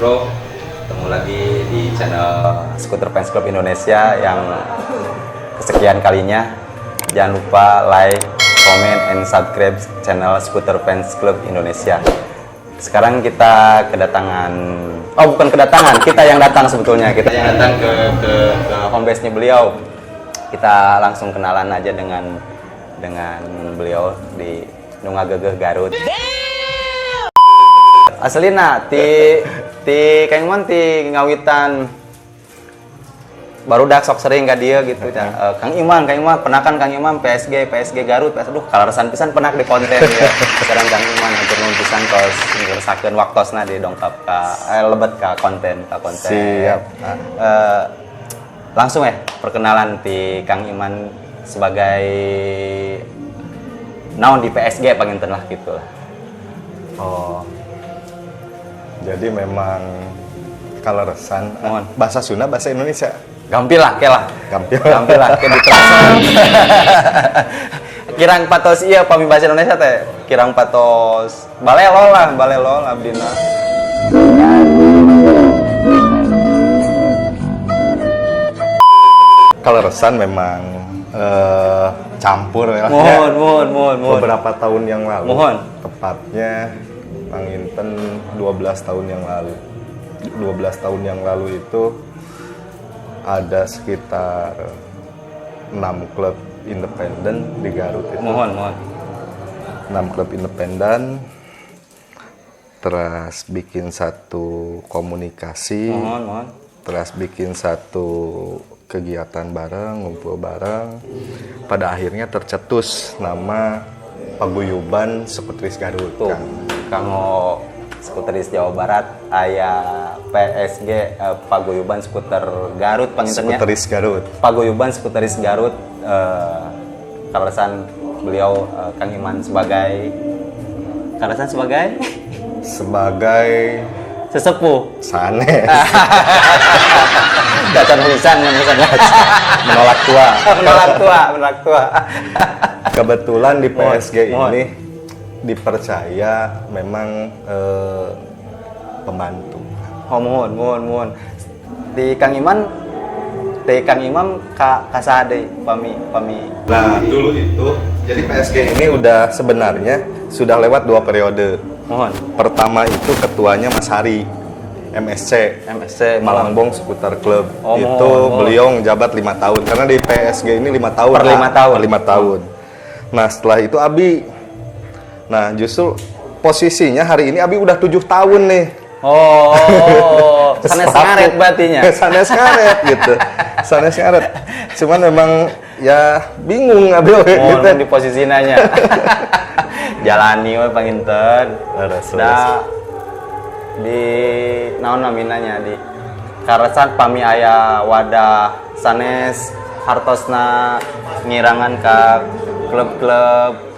Bro, ketemu lagi di channel Skuter Fans Club Indonesia yang kesekian kalinya. Jangan lupa like, comment, and subscribe channel Skuter Fans Club Indonesia. Sekarang kita kedatangan, bukan kedatangan, kita yang datang sebetulnya. Kita yang datang ke home base-nya beliau. Kita langsung kenalan aja dengan beliau di Nungagegeh Garut. Aslina ti Kang Iman ti ngawitan baru dak sok sering ka dia gitu ya. Kang Iman pernah kan Kang Iman PSG Garut. Aduh kalaresan pisan pernah di konten ya. Sekarang Kang Iman atur nuhun pisan tos ngursakeun waktosna di dongkap ka lebet ka konten. Siap. Langsung perkenalan ti Kang Iman sebagai naon di PSG panginten lah gitu lah. Jadi memang kaleresan bahasa Sunda, bahasa Indonesia. Gampil lah, Gampil lah, ke diterasa. Kirang patos iya pami bahasa Indonesia teh. Kirang patos balelo lah abdina. Kaleresan memang campur ya. Mohon. Beberapa tahun yang lalu. Mohon. Tepatnya panginten 12 tahun yang lalu. 12 tahun yang lalu itu ada sekitar 6 klub independen di Garut itu. Mohon. 6 klub independen, terus bikin satu komunikasi, terus bikin satu kegiatan bareng, ngumpul bareng. Pada akhirnya tercetus nama Paguyuban Skuteris Garut. Kanggo skuteris Jawa Barat aya PSG Paguyuban Skuter Garut pangintennya. Skuteris Garut. Paguyuban Skuteris Garut kaleresan beliau Kang Iman sebagai sesepuh sanes. Dacan pisan menolak tua. Kebetulan di PSG ini dipercaya memang pembantu. Mohon. Di Kang Imam kasade pami. Nah, dulu itu jadi PSG ini sebenarnya sudah lewat 2 periode. Mohon. Pertama itu ketuanya Mas Hari, MSC Malangbong Skuter Club. Beliau ngejabat 5 tahun karena di PSG ini 5 tahun. Per 5 tahun. Nah, setelah itu Abi. Nah, justru posisinya hari ini Abi udah 7 tahun nih. Sanes ngaret batinya. Sanes ngaret gitu. Sanes ngaret. Cuman memang ya bingung Abi gitu di posisinanya. Jalani we panginten. Di naon naminanya di karesan pami aya wadah sanes hartosna ngirangan ka klub-klub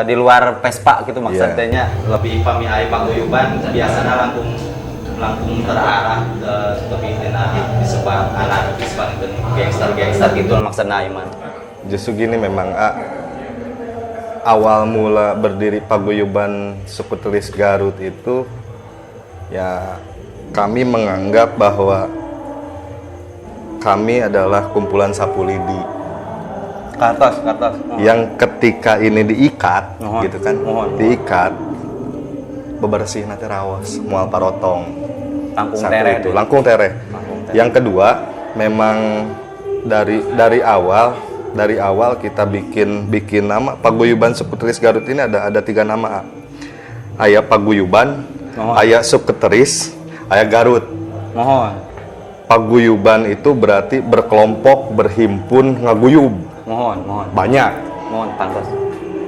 di luar Vespa gitu maksudnya. Lebih pami aya paguyuban biasana langkung terarah lebih disebar anarkis panginten gangster gitu maksudna Iman. Justru gini memang awal mula berdiri Paguyuban Skuteris Garut itu ya kami menganggap bahwa kami adalah kumpulan sapu lidi. Kartos. Yang ketika ini diikat, gitu kan, diikat, bebersih nanti rawas, mual parotong. Langkung tereh. Yang kedua, memang dari awal kita bikin nama Paguyuban Skuteris Garut ini ada 3 nama. Aya Paguyuban, aya Skuteris, aya Garut. Paguyuban itu berarti berkelompok, berhimpun, ngaguyub. Mohon. Banyak. Pantas.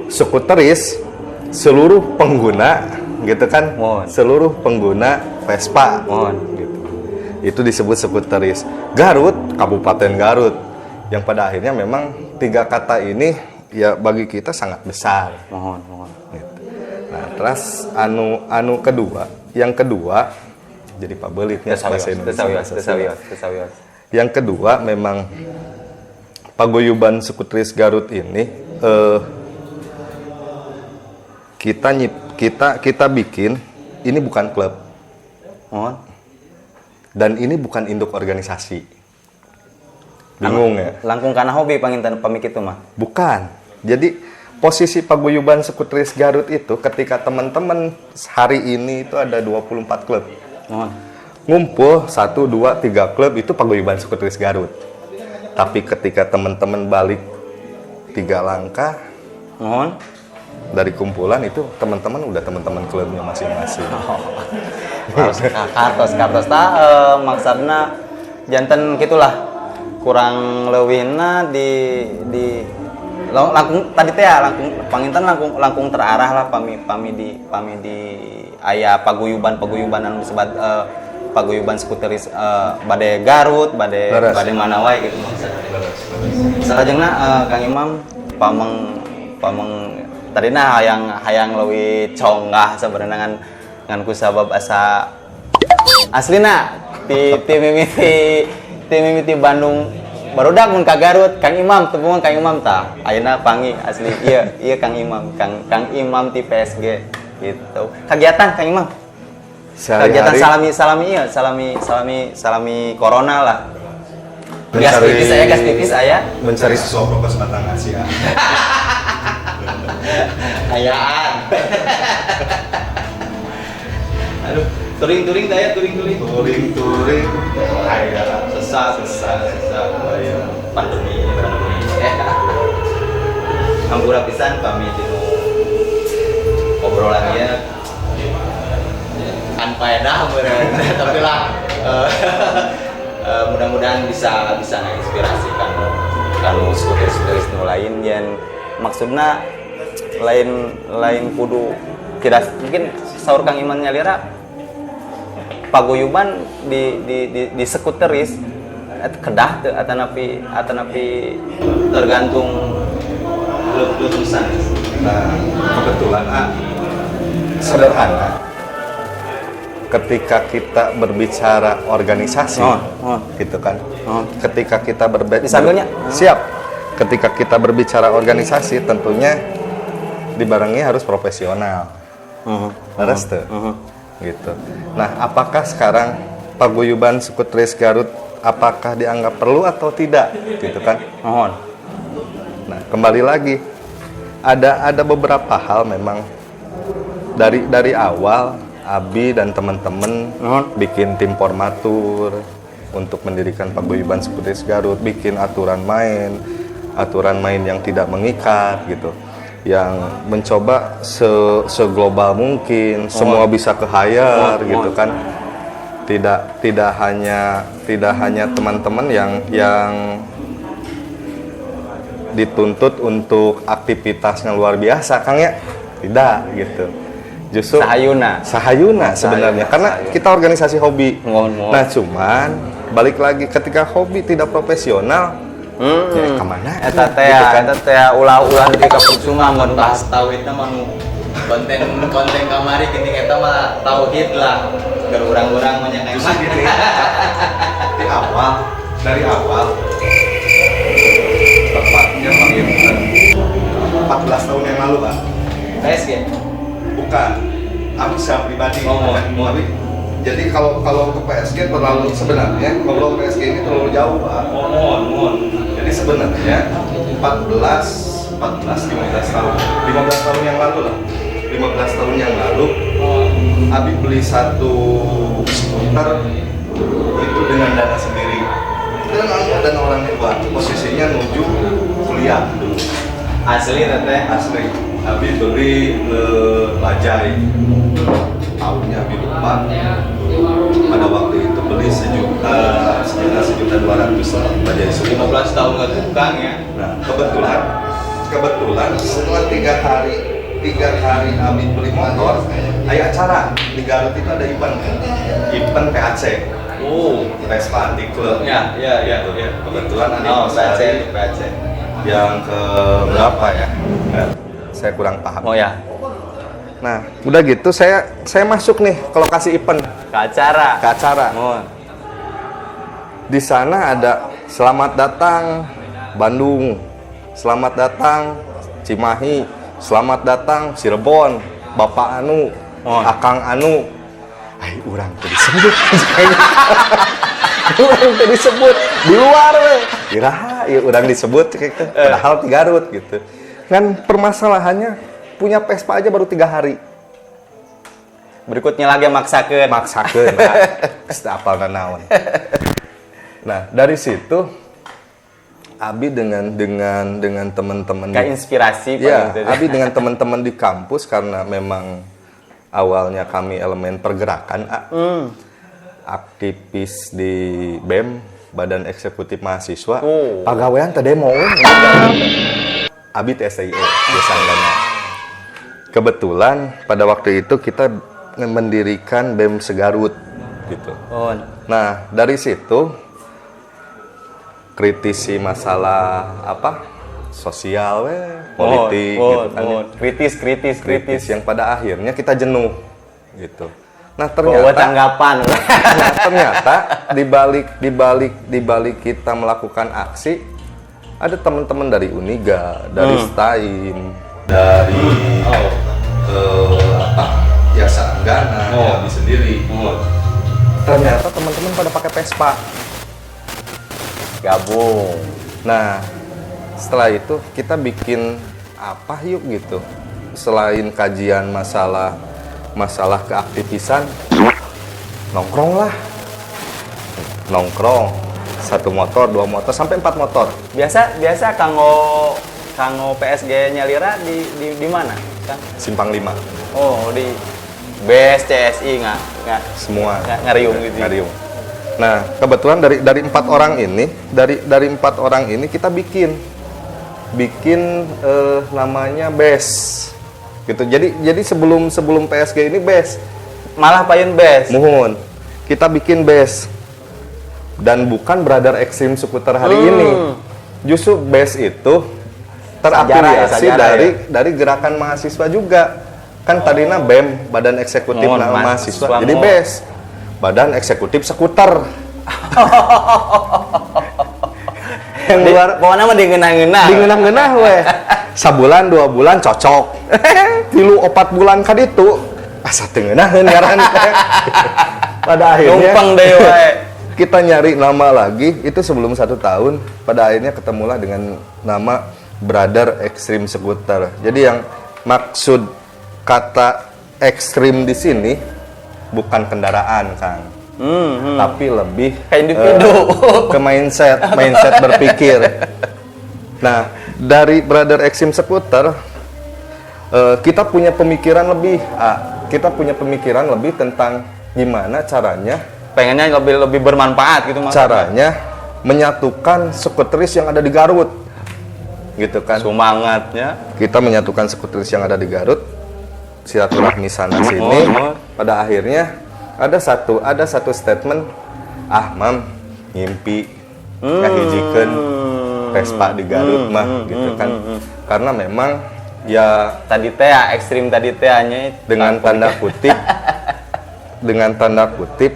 Skuteris seluruh pengguna gitu kan. Seluruh pengguna Vespa. Gitu. Itu disebut skuteris. Garut, Kabupaten Garut. Yang pada akhirnya memang 3 kata ini ya bagi kita sangat besar. Mohon. Gitu. Nah, terus yang kedua jadi pabelitnya bahasa Indonesia. Yang kedua memang Paguyuban Skuteris Garut ini kita bikin ini bukan klub. Mohon. Dan ini bukan induk organisasi. Bingung ya? Langkung karena hobi panginten pamik itu mah. Bukan. Jadi posisi paguyuban Skuteris Garut itu ketika teman-teman hari ini itu ada 24 klub. Mohon. Ngumpul 1, 2, 3 klub itu paguyuban Skuteris Garut. Tapi ketika teman-teman balik 3 langkah, Mohon. dari kumpulan itu teman-teman udah teman-teman klubnya masing-masing. Kartos maksudna janten gitulah kurang leuwihna di langkung tadi teh ya panginten langkung terarah lah pami di aya paguyuban anu disebut paguyuban Skuteris bade Garut bade mana wae gitu salajengna Kang Imam pameng tadina hayang leuwih conggah sabenerna ngan ku sabab asa aslina ti mimiti Bandung barudak mun ka Garut Kang Imam tepungan Kang Imam tah ayeuna pangi asli iya Kang Imam Kang Imam ti PSG gitu kegiatan Kang Imam kegiatan salami corona lah gas tipis aya mencari sesuatu prokes batang Asia. ayaan aduh turing daya turing aya sesat aya pandemi hampura pisan kami di obrolan ieu kan faedah meureun tapi lah mudah-mudahan bisa menginspirasi kanu skuteris nu lain yen maksudna lain kudu kira mungkin saur Kang Iman nyalira paguyuban di skuteris kedah teu atanapi tergantung klub pisan. Nah, kebetulan sederhana. Ketika kita berbicara organisasi, gitu kan. Ketika kita siap. Ketika kita berbicara organisasi, tentunya dibarengi harus profesional. Harus tuh. Gitu. Nah, apakah sekarang paguyuban Skuteris Garut apakah dianggap perlu atau tidak, gitu kan? Nah, kembali lagi ada beberapa hal memang dari awal Abi dan teman-teman bikin tim formatur untuk mendirikan paguyuban Skuteris Garut, bikin aturan main yang tidak mengikat gitu. Yang mencoba seglobal mungkin, semua bisa ke-hire gitu kan. Tidak hanya teman-teman yang dituntut untuk aktivitasnya luar biasa, Kang ya. Tidak gitu. Justru sahayuna sebenarnya karena kita organisasi hobi. Nah, cuman balik lagi ketika hobi tidak profesional ya kemana eta teh ulah-ulah nepi ka percuma mun bahas tauhid mah konten kamari geuning eta mah tauhid lah keur urang-urang mah nya justru gini dari awal tepatnya mengingat 14 tahun yang lalu Pak PSG bukan aku secara pribadi tapi jadi kalau ke PSG terlalu sebenarnya kalau PSG ini terlalu jauh Pak. Jadi sebenarnya 15 tahun yang lalu lah. 15 tahun yang lalu Abi beli satu skuter itu dengan dana sendiri. Dan dana orang tua posisinya menuju kuliah dulu. Asli teh Asli. Abi beli Bajaj. Tahunnya Abi lupa. Pada waktu itu beli sekitar 1.200.000 lah Bajaj Super. 15 tahun nggak tukang ya. Nah kebetulan setelah 3 hari Abi beli motor, ada acara di Garut itu ada event PAC. Vespa di klub. Ya. Kebetulan ada PAC. Yang ke berapa ya? Saya kurang paham. Nah, udah gitu saya masuk nih ke lokasi event. Ke acara. Di sana ada selamat datang Bandung, selamat datang Cimahi, selamat datang Cirebon, Bapak Anu, Akang Anu. Ai urang teh disebut. Urang teh disebut di luar we. Iraha ieu urang disebut gitu. Padahal di Garut gitu. Kan permasalahannya punya Vespa aja baru 3 hari. Berikutnya lagi maksakeun. Maksakeun. Geus apalna naon. Nah, dari situ Abi dengan teman-teman Kayak inspirasi ya, paling Abi dengan teman-teman di kampus karena memang awalnya kami elemen pergerakan aktivis di BEM, Badan Eksekutif Mahasiswa. Pagawean teh demo Abi teh SIE biasanya. Kebetulan pada waktu itu kita mendirikan BEM Segarut gitu. Nah, dari situ kritisi masalah sosial politik gitu kan. Kritis yang pada akhirnya kita jenuh gitu. Nah, ternyata di balik kita melakukan aksi ada teman-teman dari Uniga, dari STAIN, dari Yasa Anggana, Abi sendiri. Ternyata teman-teman pada pakai Vespa. Gabung. Nah, setelah itu kita bikin apa yuk gitu. Selain kajian masalah keaktivisan, nongkrong. 1 motor, 2 motor, sampai 4 motor. Biasa kanggo PSG nyalira di mana? Kang? Simpang 5. Oh, di BES CSI nggak Semua ngariung gitu. Ngariung. Nah, kebetulan dari 4 orang ini, dari 4 orang ini kita bikin namanya BES. Gitu. Jadi sebelum PSG ini BES. Malah payun BES. Muhun. Kita bikin BES. Dan bukan Brother Extreme Skuter hari ini. Justru BES itu terafiliasi dari gerakan mahasiswa juga. Kan tadinya BEM, Badan Eksekutif Mahasiswa. Jadi BES. Badan Eksekutif Skuter. Yang luar pokoknya mah dingenah weh. Sabulan 2 bulan cocok. 3-4 bulan ka ditu asa teu ngeunaheun ngaran. Pada akhirnya numpang deh we. Kita nyari nama lagi itu sebelum 1 tahun. Pada akhirnya ketemulah dengan nama Brother Extreme Skuter. Jadi yang maksud kata ekstrim di sini bukan kendaraan, Kang. Tapi lebih ke individu, ke mindset berpikir. Nah, dari Brother Extreme Skuter kita punya pemikiran lebih, tentang gimana caranya, pengennya lebih bermanfaat gitu maksudnya. Caranya menyatukan skuteris yang ada di Garut, gitu kan? Semangatnya. Kita menyatukan skuteris yang ada di Garut, silaturahmi sana sini. Pada akhirnya ada satu statement, Mam ngimpi ngahijikeun Vespa di Garut mah gitu kan. Karena memang ya tadi teh ekstrim tadi teh nya dengan tanda kutip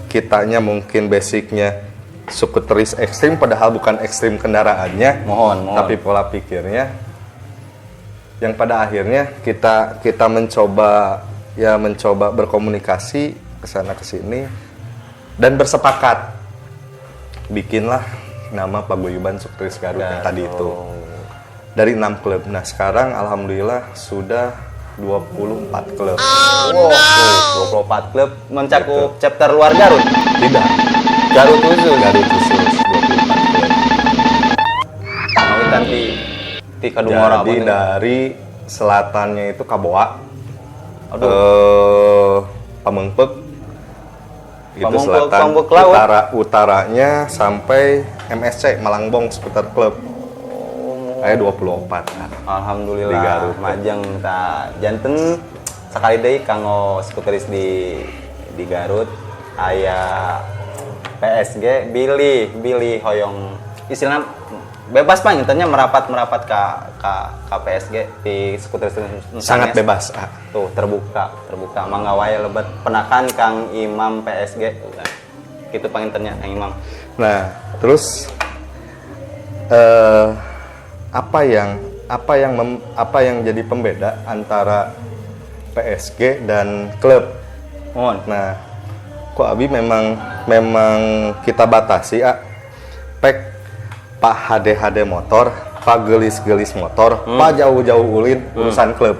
kitanya mungkin basicnya skuteris ekstrim padahal bukan ekstrim kendaraannya, mohon. Tapi pola pikirnya yang pada akhirnya kita mencoba berkomunikasi kesana kesini dan bersepakat bikinlah nama Paguyuban Skuteris Garut yang tadi itu dari 6 klub. Nah sekarang alhamdulillah sudah 24 klub. Wow, 24 klub mencakup chapter luar Garut? Tidak. Garut khusus 24 klub. Mawitan di Kadungora. Jadi dari selatannya itu Kaboa. Pamengpek itu selatan, utaranya sampai MSC Malangbong Skuter Club. Aya 24. Alhamdulillah di Garut. Majeng ta janten sekali deui kanggo skuteris di Garut aya PSG Billy hoyong istilahna bebas Pak nyatanya merapat ke PSG di skuter sangat bebas. Tuh terbuka mangga wae lebet penakan Kang Imam PSG tuh kan. Kitu pangintennya Kang Imam. Nah, terus apa yang jadi pembeda antara PSG dan klub? Mohon. Nah, kok abi memang kita batasi pek pak HD motor, pak gelis motor, pak jauh ulin urusan klub.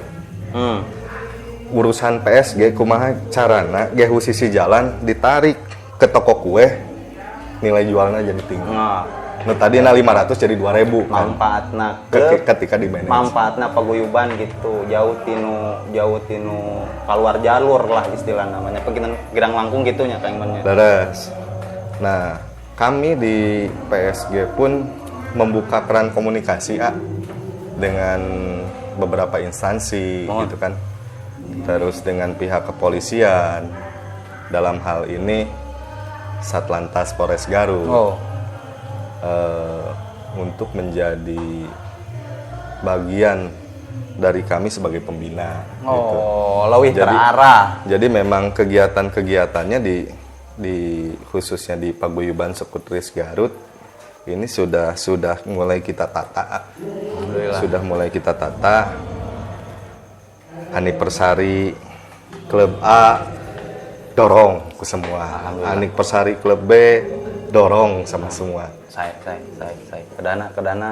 Urusan PSG kumaha carana ge sisi jalan ditarik ke toko kue, nilai jualnya jadi tinggi. Nu tadi 500 jadi 2.000 kan. Manfaatna ketika di manage. Manfaatna paguyuban gitu, jauh tinu keluar jalur lah istilah namanya. Pegitan Girang Langkung gitunya Kang Iman nya. Beres. Nah, kami di PSG pun membuka keran komunikasi dengan beberapa instansi gitu kan. Terus dengan pihak kepolisian, dalam hal ini Satlantas Polres Garut, untuk menjadi bagian dari kami sebagai pembina. Gitu. Lebih terarah. Jadi memang kegiatan-kegiatannya di khususnya di Paguyuban Sekutris Garut ini sudah mulai kita tata. Sudah mulai kita tata. Hanik Persari klub A dorong ke semua. Hanik Persari klub B dorong sama semua. Saya kedana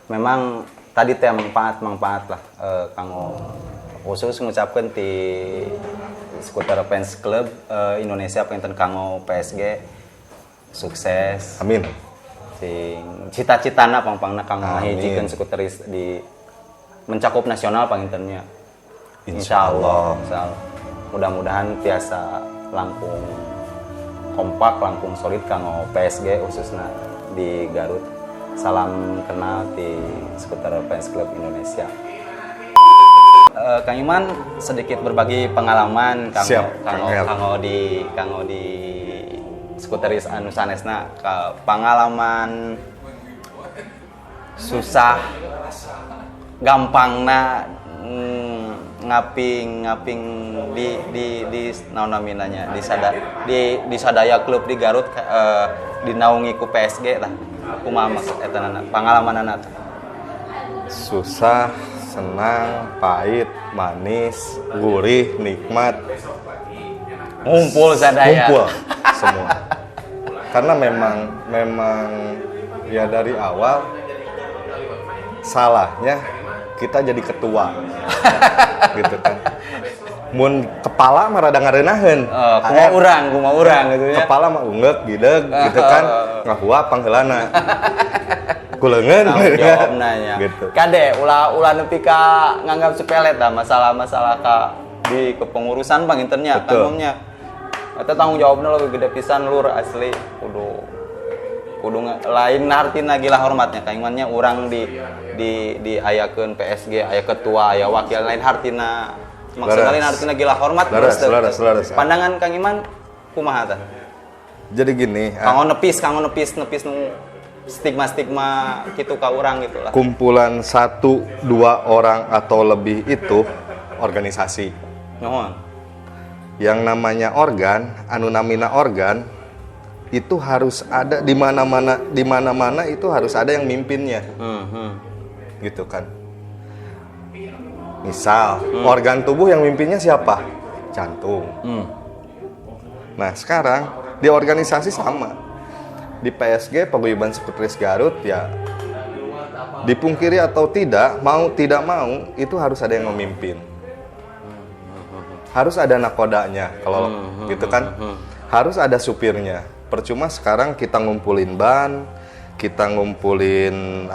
memang tadi teh manfaat lah kanggo khusus ngucapkeun ti Skuter Fans Club Indonesia pengen kanggo PSG sukses. Amin. Sing cita-citana pangpangna kanggo ngahijikeun skuteris di mencakup nasional pangintennya. Insyaallah. Mudah-mudahan tiasa langkung kompak, langkung solid kanggo PSG khususnya di Garut. Salam kenal di Skuter Fans Club Indonesia. Kang Iman sedikit berbagi pengalaman kanggo di skuteris anu sanesna pengalaman susah gampangna ngaping di naon naminanya di sadaya klub di Garut dinaungi ku PSG lah. Kumaha maksud eta pengalamanana? Susah, senang, pahit, manis, gurih, nikmat. Ngumpul sadaya. Ngumpul semua. Karena memang ya dari awal salahnya kita jadi ketua. Gitu kan. Mun kepala mah rada ngarenaheun. Kumaha urang gitu ya. Kepala mah ungeuk gideg gitu kan. Ngahua pangheulana. Kuleungeun jawabna nya. Gitu. Kade ulah nepi ka nganggap sepele tah masalah-masalah ka di kepengurusan pangintennya tanggungnnya. Eta tanggung jawabna lebih gede pisan lur asli kudu lain artina gila hormatnya kaingannya urang di ayakeun PSG aya ketua aya wakil lain artina maksudna lain artina gila hormat selaras. Pandangan Kang Iman kumaha tah? Jadi gini, kanggo nepis nu stigma gitu ka urang gitu lah. Kumpulan 1-2 orang atau lebih itu organisasi. Nuhun. Yang namanya organ, anu namina organ itu harus ada di mana-mana itu harus ada yang mimpinnya. Gitu kan. Misal, organ tubuh yang mimpinnya siapa? Jantung. Nah, sekarang di organisasi sama. Di PSG Paguyuban Sekutris Garut ya dipungkiri atau tidak mau itu harus ada yang memimpin. Harus ada nakodanya kalau gitu kan. Harus ada supirnya. Percuma sekarang kita ngumpulin ban, kita ngumpulin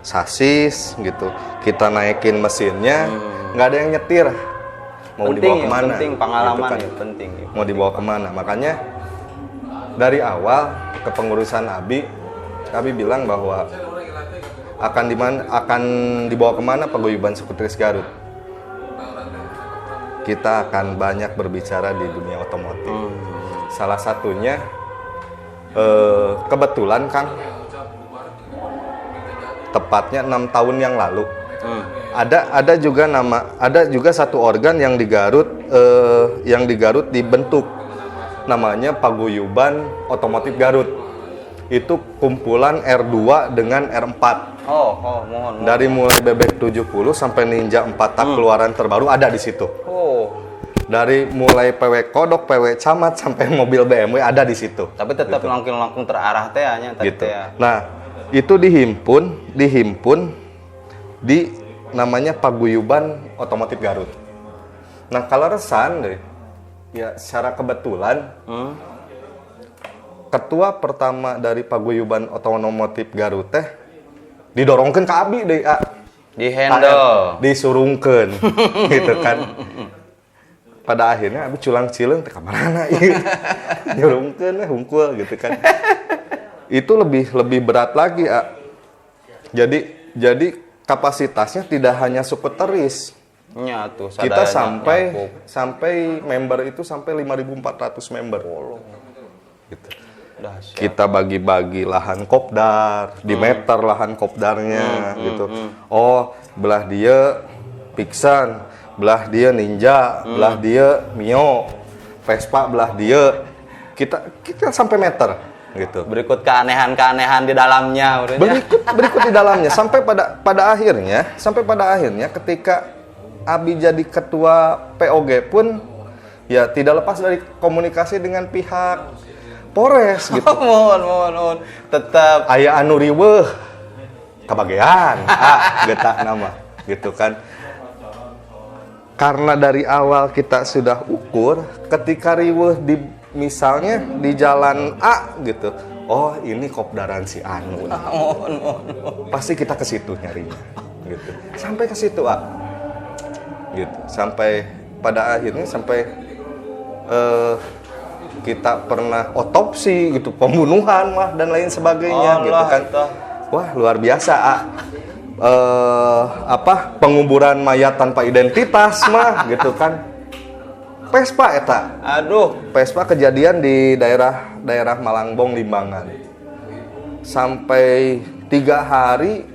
sasis gitu. Kita naikin mesinnya, nggak ada yang nyetir. Mau penting, dibawa kemana? Penting pengalaman gitu kan. ya, penting. Mau dibawa kemana? Makanya dari awal kepengurusan Abi bilang bahwa akan dibawa kemana Paguyuban Sekutris Garut. Kita akan banyak berbicara di dunia otomotif. Salah satunya kebetulan Kang, tepatnya 6 tahun yang lalu ada juga satu organ yang di Garut dibentuk namanya Paguyuban Otomotif Garut. Itu kumpulan R2 dengan R4. Mohon. Dari mulai Bebek 70 sampai Ninja 4 tak keluaran terbaru ada di situ. Dari mulai PW Kodok, PW Camat sampai mobil BMW ada di situ. Tapi tetap gitu. langkung terarah teh nya Gitu. ya. Nah, itu dihimpun di namanya Paguyuban Otomotif Garut. Nah, kalau resan deh, ya secara kebetulan ketua pertama dari Paguyuban Otomotif Garut teh didorongkeun ka abi deui, Di handle, disurungkeun gitu kan. Pada akhirnya abi culang cileung teh ka manana ieu. Nyurungkeun hungkul gitu kan. Itu lebih berat lagi, Jadi kapasitasnya tidak hanya skuteris. nya tuh Kita sampai member itu sampai 5.400 member. Gitu. Dahsyat. Kita bagi-bagi lahan kopdar, di meter lahan kopdarnya gitu. Oh, belah dia Pixan, belah dia Ninja, belah dia Mio, Vespa belah dia. Kita sampai meter gitu. Berikut keanehan-keanehan di dalamnya udah. Berikut di dalamnya sampai pada akhirnya ketika Abi jadi ketua POG pun ya tidak lepas dari komunikasi dengan pihak Polres gitu. Mohon. Tetap Aya anu riweuh kabagean, getak nama gitu kan. Karena dari awal kita sudah ukur ketika riweuh misalnya di jalan A gitu. Oh, ini kopdaran si Anu. mohon. Pasti kita ke situ nyarinya gitu. Sampai ke situ, gitu. Sampai pada akhirnya kita pernah otopsi gitu, pembunuhan mah dan lain sebagainya gitu kan. Wah, luar biasa, penguburan mayat tanpa identitas mah gitu kan. Vespa eta. Aduh, Vespa kejadian di daerah Malangbong, Limbangan. Sampai 3 hari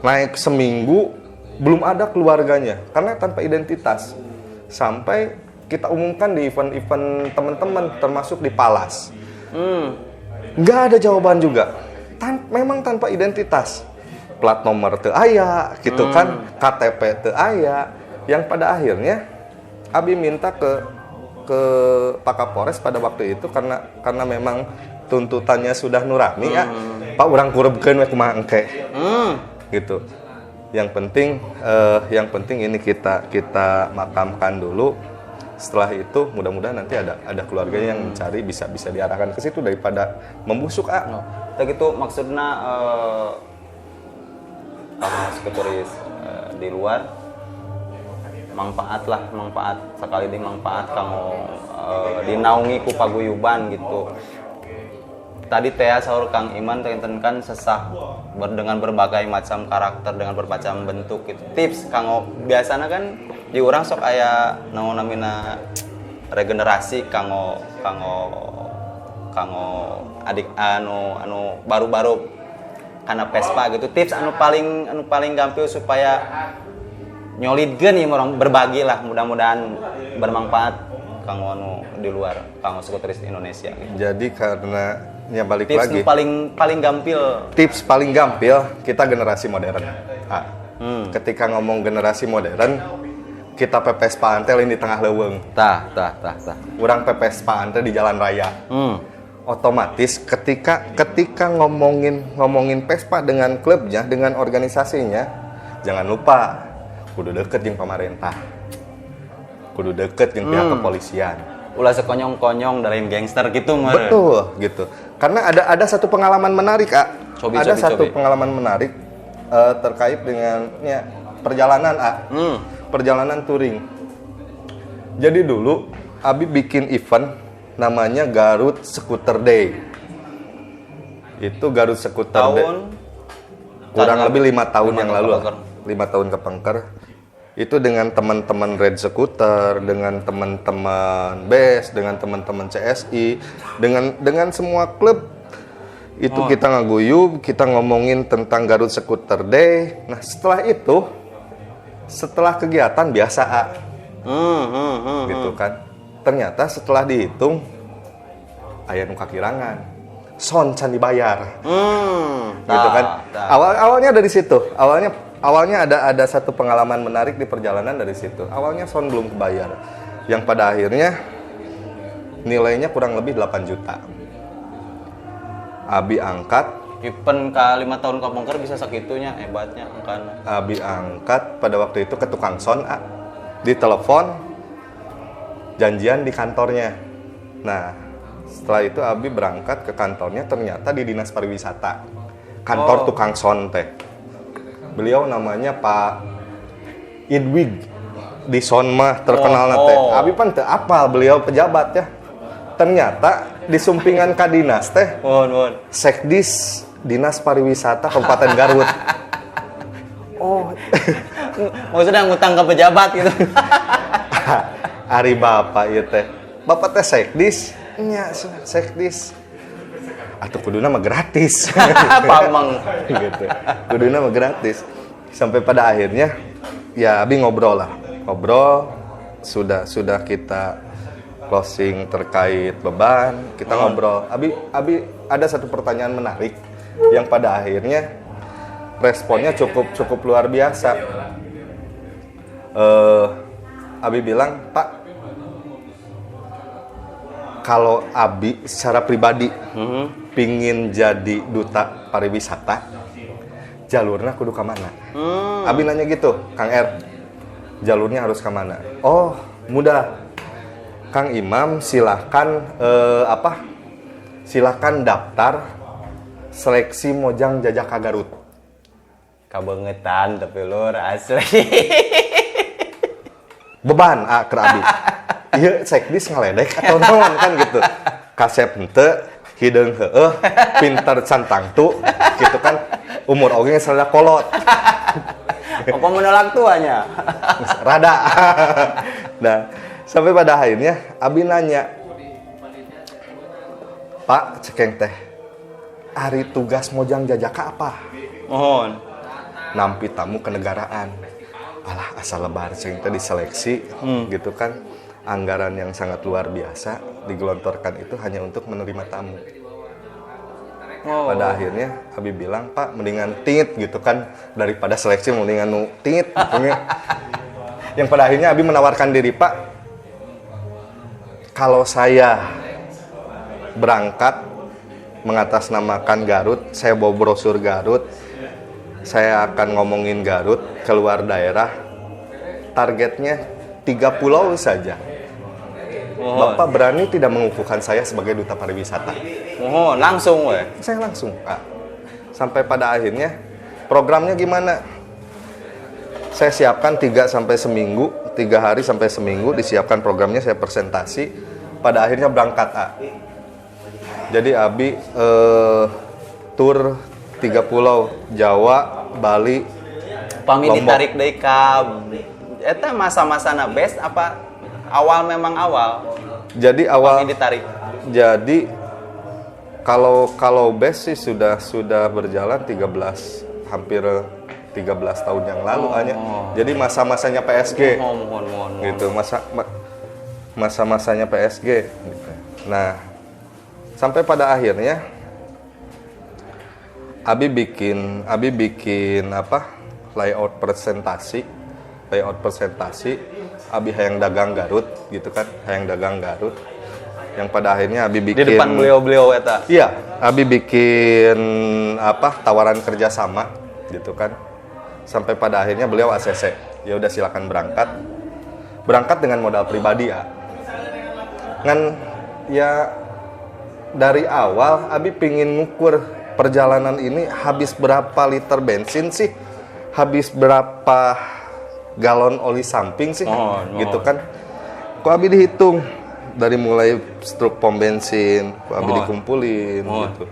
naik seminggu belum ada keluarganya karena tanpa identitas. Sampai kita umumkan di event-event teman-teman termasuk di Palas. Nggak ada jawaban juga. Memang tanpa identitas. Plat nomor teu aya gitu kan, KTP teu aya. Yang pada akhirnya Abi minta ke Pak Kapolres pada waktu itu karena memang tuntutannya sudah nurani Pak urang kurebkeun we kumaha engke. Gitu. Yang penting ini kita makamkan dulu. Setelah itu mudah-mudahan nanti ada keluarganya yang mencari bisa diarahkan ke situ daripada membusuk gitu maksudnya skuteris di luar manfaat sekali di manfaat kamu dinaungi ku paguyuban gitu. Tadi teh saur Kang Iman kan sesah dengan berbagai macam karakter dengan berbagai bentuk gitu. Tips kanggo biasanya kan di urang sok aya naon namina regenerasi kanggo adik anu baru-baru kana Vespa gitu. Tips anu paling gampil supaya nyolidkeun ieu orang berbagi lah, mudah-mudahan bermanfaat kanggo anu di luar, kanggo skuteris Indonesia gitu. Jadi karena ya balik tips lagi. paling gampil. Tips paling gampil kita generasi modern. Ketika ngomong generasi modern, kita pepes paantel di tengah leuweung. Tah. Urang pepes paantel di jalan raya. Otomatis ketika ngomongin Vespa dengan klubnya, dengan organisasinya, jangan lupa kudu deket jeung pemerintah. Kudu deket jeung pihak kepolisian. Ulah sekonyong-konyong dari gangster gitu mah. Betul, gitu. Karena ada satu pengalaman menarik, pengalaman menarik terkait dengan perjalanan, perjalanan touring. Jadi dulu Abi bikin event namanya Garut Scooter Day. Itu Garut Scooter Day. Kurang lebih 5 tahun yang lalu. 5 tahun kepengker. Itu dengan teman-teman Red Scooter, dengan teman-teman BES, dengan teman-teman CSI, dengan semua klub. Itu kita ngaguyub, kita ngomongin tentang Garut Scooter Day. Nah, setelah kegiatan biasa gitu kan. Ternyata setelah dihitung aya nu kakirangan. Son can dibayar. Gitu kan. Awalnya dari situ. Awalnya awalnya ada satu pengalaman menarik di perjalanan dari situ. Awalnya sound belum kebayar, yang pada akhirnya nilainya kurang lebih 8 juta. Abi angkat, Event ka 5 tahun kapungker bisa sakitunya hebatnya angkana. Abi angkat pada waktu itu ke tukang sound, di telepon, janjian di kantornya. Nah, setelah itu Abi berangkat ke kantornya, ternyata di Dinas Pariwisata, kantor tukang sound teh. Beliau namanya Pak Idwig, di sound mah terkenal teh. Abi pan teu apal beliau pejabat ya. Ternyata di sumpingan ka dinas teh, Sekdis Dinas Pariwisata Kabupaten Garut. Maksudnya ngutang ke pejabat gitu. Ari bapak ieu teh. Bapak teh Sekdis. Nya Sekdis. Atuh kuduna mah gratis. Pameng gitu. Kuduna mah gratis. Sampai pada akhirnya ya Abi ngobrol lah. Ngobrol sudah kita closing terkait beban, kita ngobrol. Abi ada satu pertanyaan menarik yang pada akhirnya responnya cukup luar biasa. Abi bilang, Pak, kalau Abi secara pribadi pingin jadi duta pariwisata, jalurnya kudu ke mana? Abi nanya gitu, Kang R, jalurnya harus ke mana? Oh, mudah. Kang Imam silahkan silahkan daftar seleksi Mojang Jajaka Garut. Kabangetan tapi lur asli. Beban ke Abi. Ieu Sekdis ngaledek atau naon kan gitu. Kasep henteu, hideung heueuh, pinter can tangtu gitu kan. Umur oge geus rada kolot. Apa menolak tuanya? Rada. Nah, sampai pada akhirnya Abi nanya, Pak, cekeng teh, hari tugas Mojang Jajaka apa? Mohon. Nampi tamu kenegaraan. Alah, asal lebar cekeng teh diseleksi, gitu kan. Anggaran yang sangat luar biasa digelontorkan itu hanya untuk menerima tamu. Pada akhirnya Abi bilang, Pak, mendingan tit gitu kan, daripada seleksi mendingan nu tit. Gitu. Yang pada akhirnya Abi menawarkan diri, Pak, kalau saya berangkat mengatasnamakan Garut, saya bawa brosur Garut, saya akan ngomongin Garut keluar daerah, targetnya 3 pulau saja. Bapak berani tidak mengukuhkan saya sebagai duta pariwisata? Langsung we. Saya langsung, Pak. Sampai pada akhirnya programnya gimana? Saya siapkan 3 hari sampai seminggu disiapkan programnya, saya presentasi. Pada akhirnya berangkat, Jadi Abi tur 3 pulau, Jawa, Bali, Pami Lombok. ditarik deui ka eta masa-masana best apa awal memang awal? Jadi awal Pami ditarik. Jadi kalau best sih sudah berjalan hampir 13 tahun yang lalu hanya. Jadi masa-masanya PSG. Mohon. Gitu, masa-masanya PSG gitu. Nah, sampai pada akhirnya Abi bikin layout presentasi Abi hayang dagang Garut gitu kan, yang pada akhirnya Abi bikin Di depan beliau eta. Iya, Abi bikin tawaran kerjasama gitu kan, sampai pada akhirnya beliau ACC, ya udah silakan berangkat dengan modal pribadi kan ya. Dari awal Abi pingin ngukur perjalanan ini habis berapa liter bensin sih, habis berapa galon oli samping sih, gitu kan. Kok Abi dihitung dari mulai struk pom bensin, kok Abi dikumpulin gitu.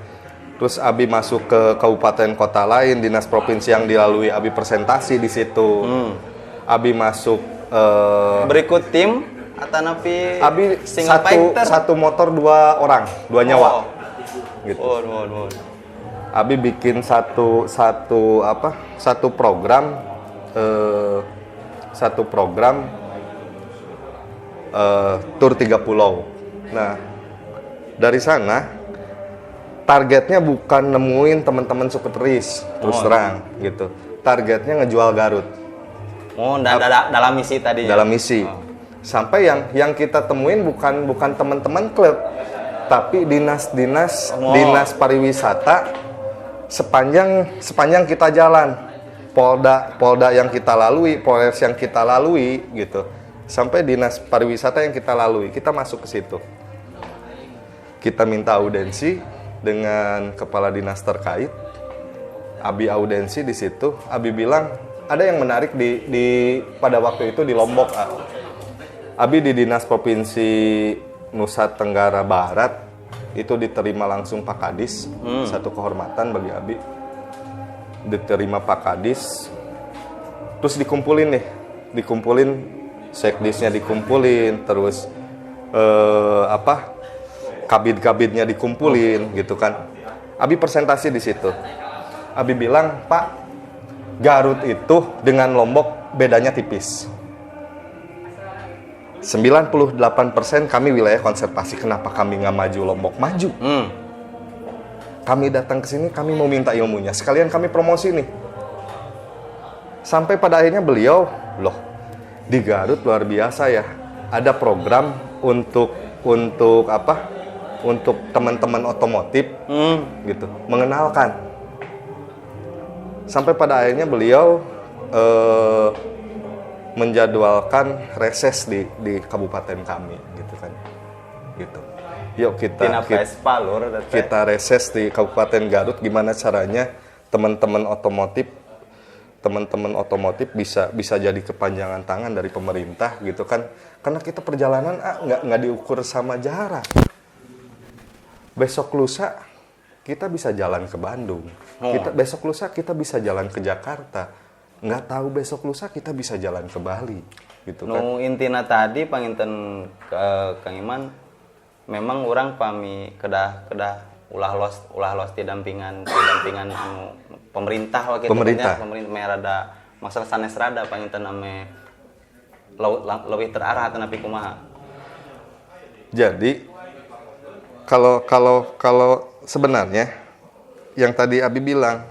Terus Abi masuk ke kabupaten kota lain, dinas provinsi yang dilalui, Abi presentasi di situ. Abi masuk berikut tim atau napi Abi single fighter? satu motor 2 orang, 2 nyawa. Gitu. Abi bikin satu program tur 3 pulau. Nah, dari sana targetnya bukan nemuin teman-teman skuteris terus terang gitu. targetnya ngejual Garut. Dalam misi tadi. Dalam misi. Sampai yang kita temuin bukan teman-teman klub, tapi dinas pariwisata sepanjang kita jalan. Polda yang kita lalui, Polres yang kita lalui gitu. Sampai dinas pariwisata yang kita lalui, kita masuk ke situ. Kita minta audensi dengan kepala dinas terkait. Abi audensi di situ. Abi bilang ada yang menarik pada waktu itu di Lombok. Abi di Dinas Provinsi Nusa Tenggara Barat itu diterima langsung Pak Kadis, satu kehormatan bagi Abi. Diterima Pak Kadis, terus dikumpulin sekdisnya dikumpulin, terus kabid-kabidnya dikumpulin gitu kan. Abi presentasi di situ. Abi bilang, Pak, Garut itu dengan Lombok bedanya tipis. 98% kami wilayah konservasi. Kenapa kami nggak maju Lombok? Maju. Kami datang ke sini, kami mau minta ilmunya. Sekalian kami promosi nih. Sampai pada akhirnya beliau, loh, di Garut luar biasa ya. Ada program untuk teman-teman otomotif, gitu, mengenalkan. Sampai pada akhirnya beliau menjadwalkan reses di kabupaten kami, gitu kan, gitu. Yuk kita reses di Kabupaten Garut. Gimana caranya teman-teman otomotif bisa jadi kepanjangan tangan dari pemerintah, gitu kan? Karena kita perjalanan nggak diukur sama jarak. Besok lusa kita bisa jalan ke Bandung. Besok lusa kita bisa jalan ke Jakarta. Nggak tahu besok lusa kita bisa jalan ke Bali, gitu kan. Intina tadi panginten Kang Iman, memang orang pami kedah ulah los dampingan pemerintah waktu pemerintah merada masalah sanes rada panginten ame lebih terarah tanapi kumaha. Jadi kalau sebenarnya yang tadi Abi bilang,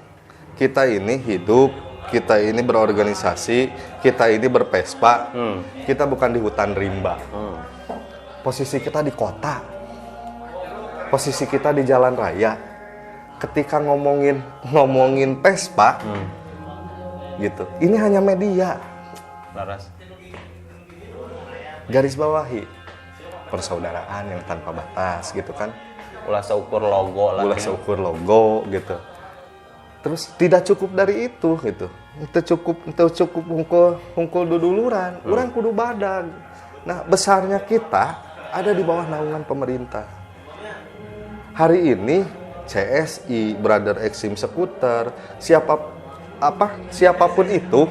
kita ini hidup, kita ini berorganisasi, kita ini berpespa, kita bukan di hutan rimba. Posisi kita di kota, posisi kita di jalan raya. Ketika ngomongin pespa, gitu, ini hanya media. Laras. Garis bawahi persaudaraan yang tanpa batas, gitu kan. Ulah seukur logo lah. Ulah seukur logo, gitu. Terus tidak cukup dari itu, gitu. Itu cukup hungkul duduluran, orang kudu badan. Nah, besarnya kita ada di bawah naungan pemerintah. Hari ini CSI, Brother Exim Skuter, siapapun itu,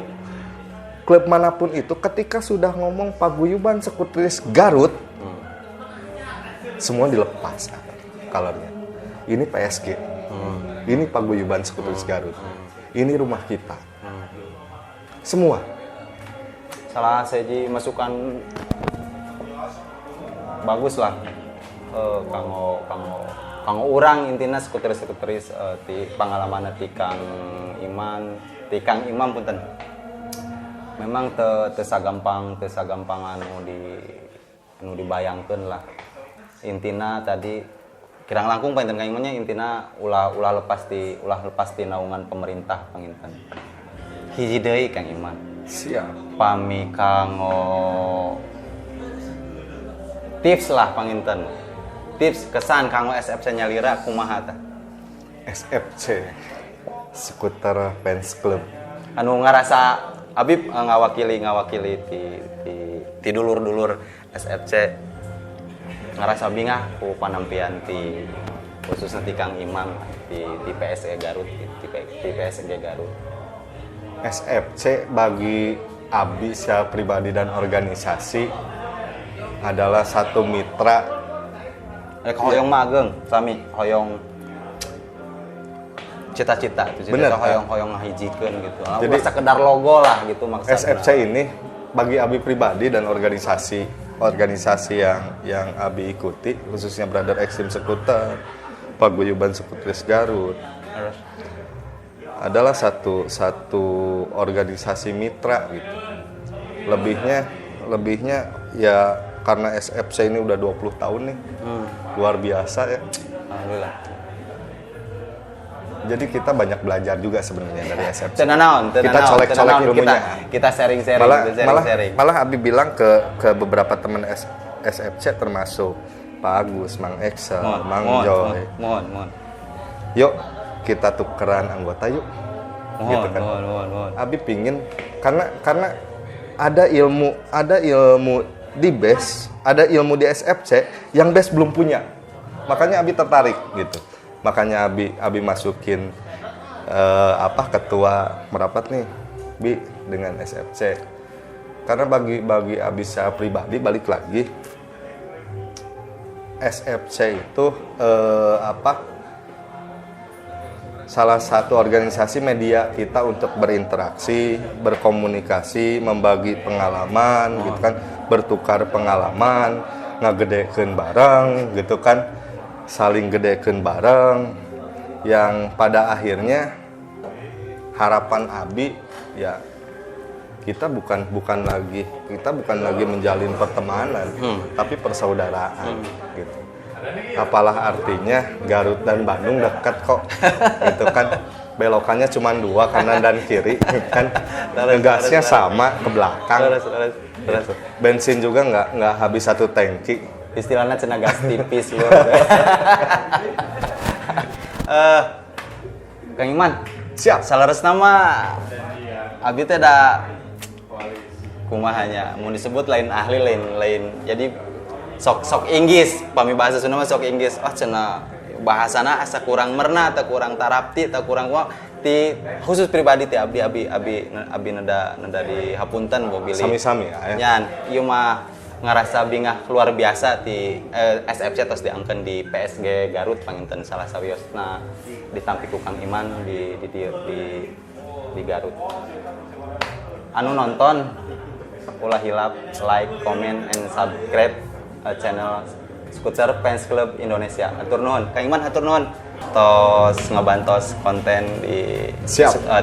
klub manapun itu, ketika sudah ngomong paguyuban skuteris Garut, semua dilepas kalornya. Ini PSG. Ini paguyuban skuteris Garut. Ini rumah kita. Semua. Salah seji masukan bagus lah. Kanggo urang intina skuteris ti pengalaman ti Kang Iman punten. Memang teu sagampang anu dibayangkeun lah. Intina tadi kirang langkung panginten Kang Imannya intina ulah lepas ti naungan pemerintah panginten. Hiji deui Kang Iman. Siap. Pami kanggo tips lah panginten. Tips kesan kanggo SFC Nyalira kumaha tah? SFC Skuter Fans Club. Anu ngarasa Abib ngawakili ti dulur-dulur SFC ngarasa bingah ku panampian ti khususnya ti Kang Imam di PSG Garut, di PSG Garut. SFC bagi Abi secara pribadi dan organisasi adalah satu mitra. Hoyong mageng, sami hoyong cita-cita, hoyong ngahijikeun gitu. Jadi sekedar logo lah gitu maksudnya. SFC ini bagi Abi pribadi dan organisasi yang Abi ikuti, khususnya Brother Exim Skuter, Paguyuban Skuteris Garut. adalah satu organisasi mitra gitu. Lebihnya ya karena SFC ini udah 20 tahun nih. Luar biasa ya. Alhamdulillah. Jadi kita banyak belajar juga sebenarnya dari SFC. Kita colek-colek ilmunya. Kita sharing-sharing. Malah Abi bilang ke beberapa teman SFC termasuk Pak Agus, Mang Excel, Mang Joy. Mohon. Yuk kita tukeran anggota yuk. Gitu kan. Abi pingin karena ada ilmu di BES, ada ilmu di SFC yang BES belum punya. Makanya Abi tertarik gitu. Makanya Abi masukin ketua merapat nih Bi dengan SFC. Karena bagi Abi secara pribadi balik lagi SFC itu salah satu organisasi media kita untuk berinteraksi, berkomunikasi, membagi pengalaman gitu kan, bertukar pengalaman, ngagedekeun bareng gitu kan, saling gedekeun bareng, yang pada akhirnya harapan Abi ya kita bukan lagi menjalin pertemanan, tapi persaudaraan gitu. Apalah artinya Garut dan Bandung dekat kok gitu kan, belokannya cuma 2 kanan dan kiri kan, ngegasnya sama ke belakang, bensin juga nggak habis 1 tangki, istilahnya cenah gas tipis loh. Kang Iman, siap. salares nama Abi teh da kumahanya mau disebut lain ahli lain jadi sok Inggris, pami bahasa Sunda mah sok Inggris. Cenah bahasana asa kurang merna, teu kurang tarapti, teu kurang ti khusus pribadi ti abi nada di hapunten bo bilih. Sami-sami ya. Nyan, ieu mah ngarasa bingah luar biasa ti SFC tos diangkeun di PSG Garut panginten salah sawiosna ditampi ku Kang Iman di Garut. Anu nonton ulah hilap like, comment, and subscribe channel Skuter Fans Club Indonesia. Hatur nuhun, Kang Iman hatur nuhun. Tos ngebantos konten di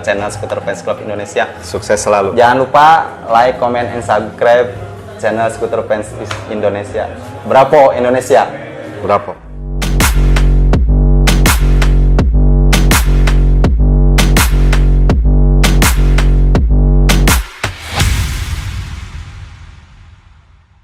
channel Skuter Fans Club Indonesia. Sukses selalu. Jangan lupa like, comment, and subscribe channel Skuter Fans Indonesia. Bravo Indonesia. Berapa?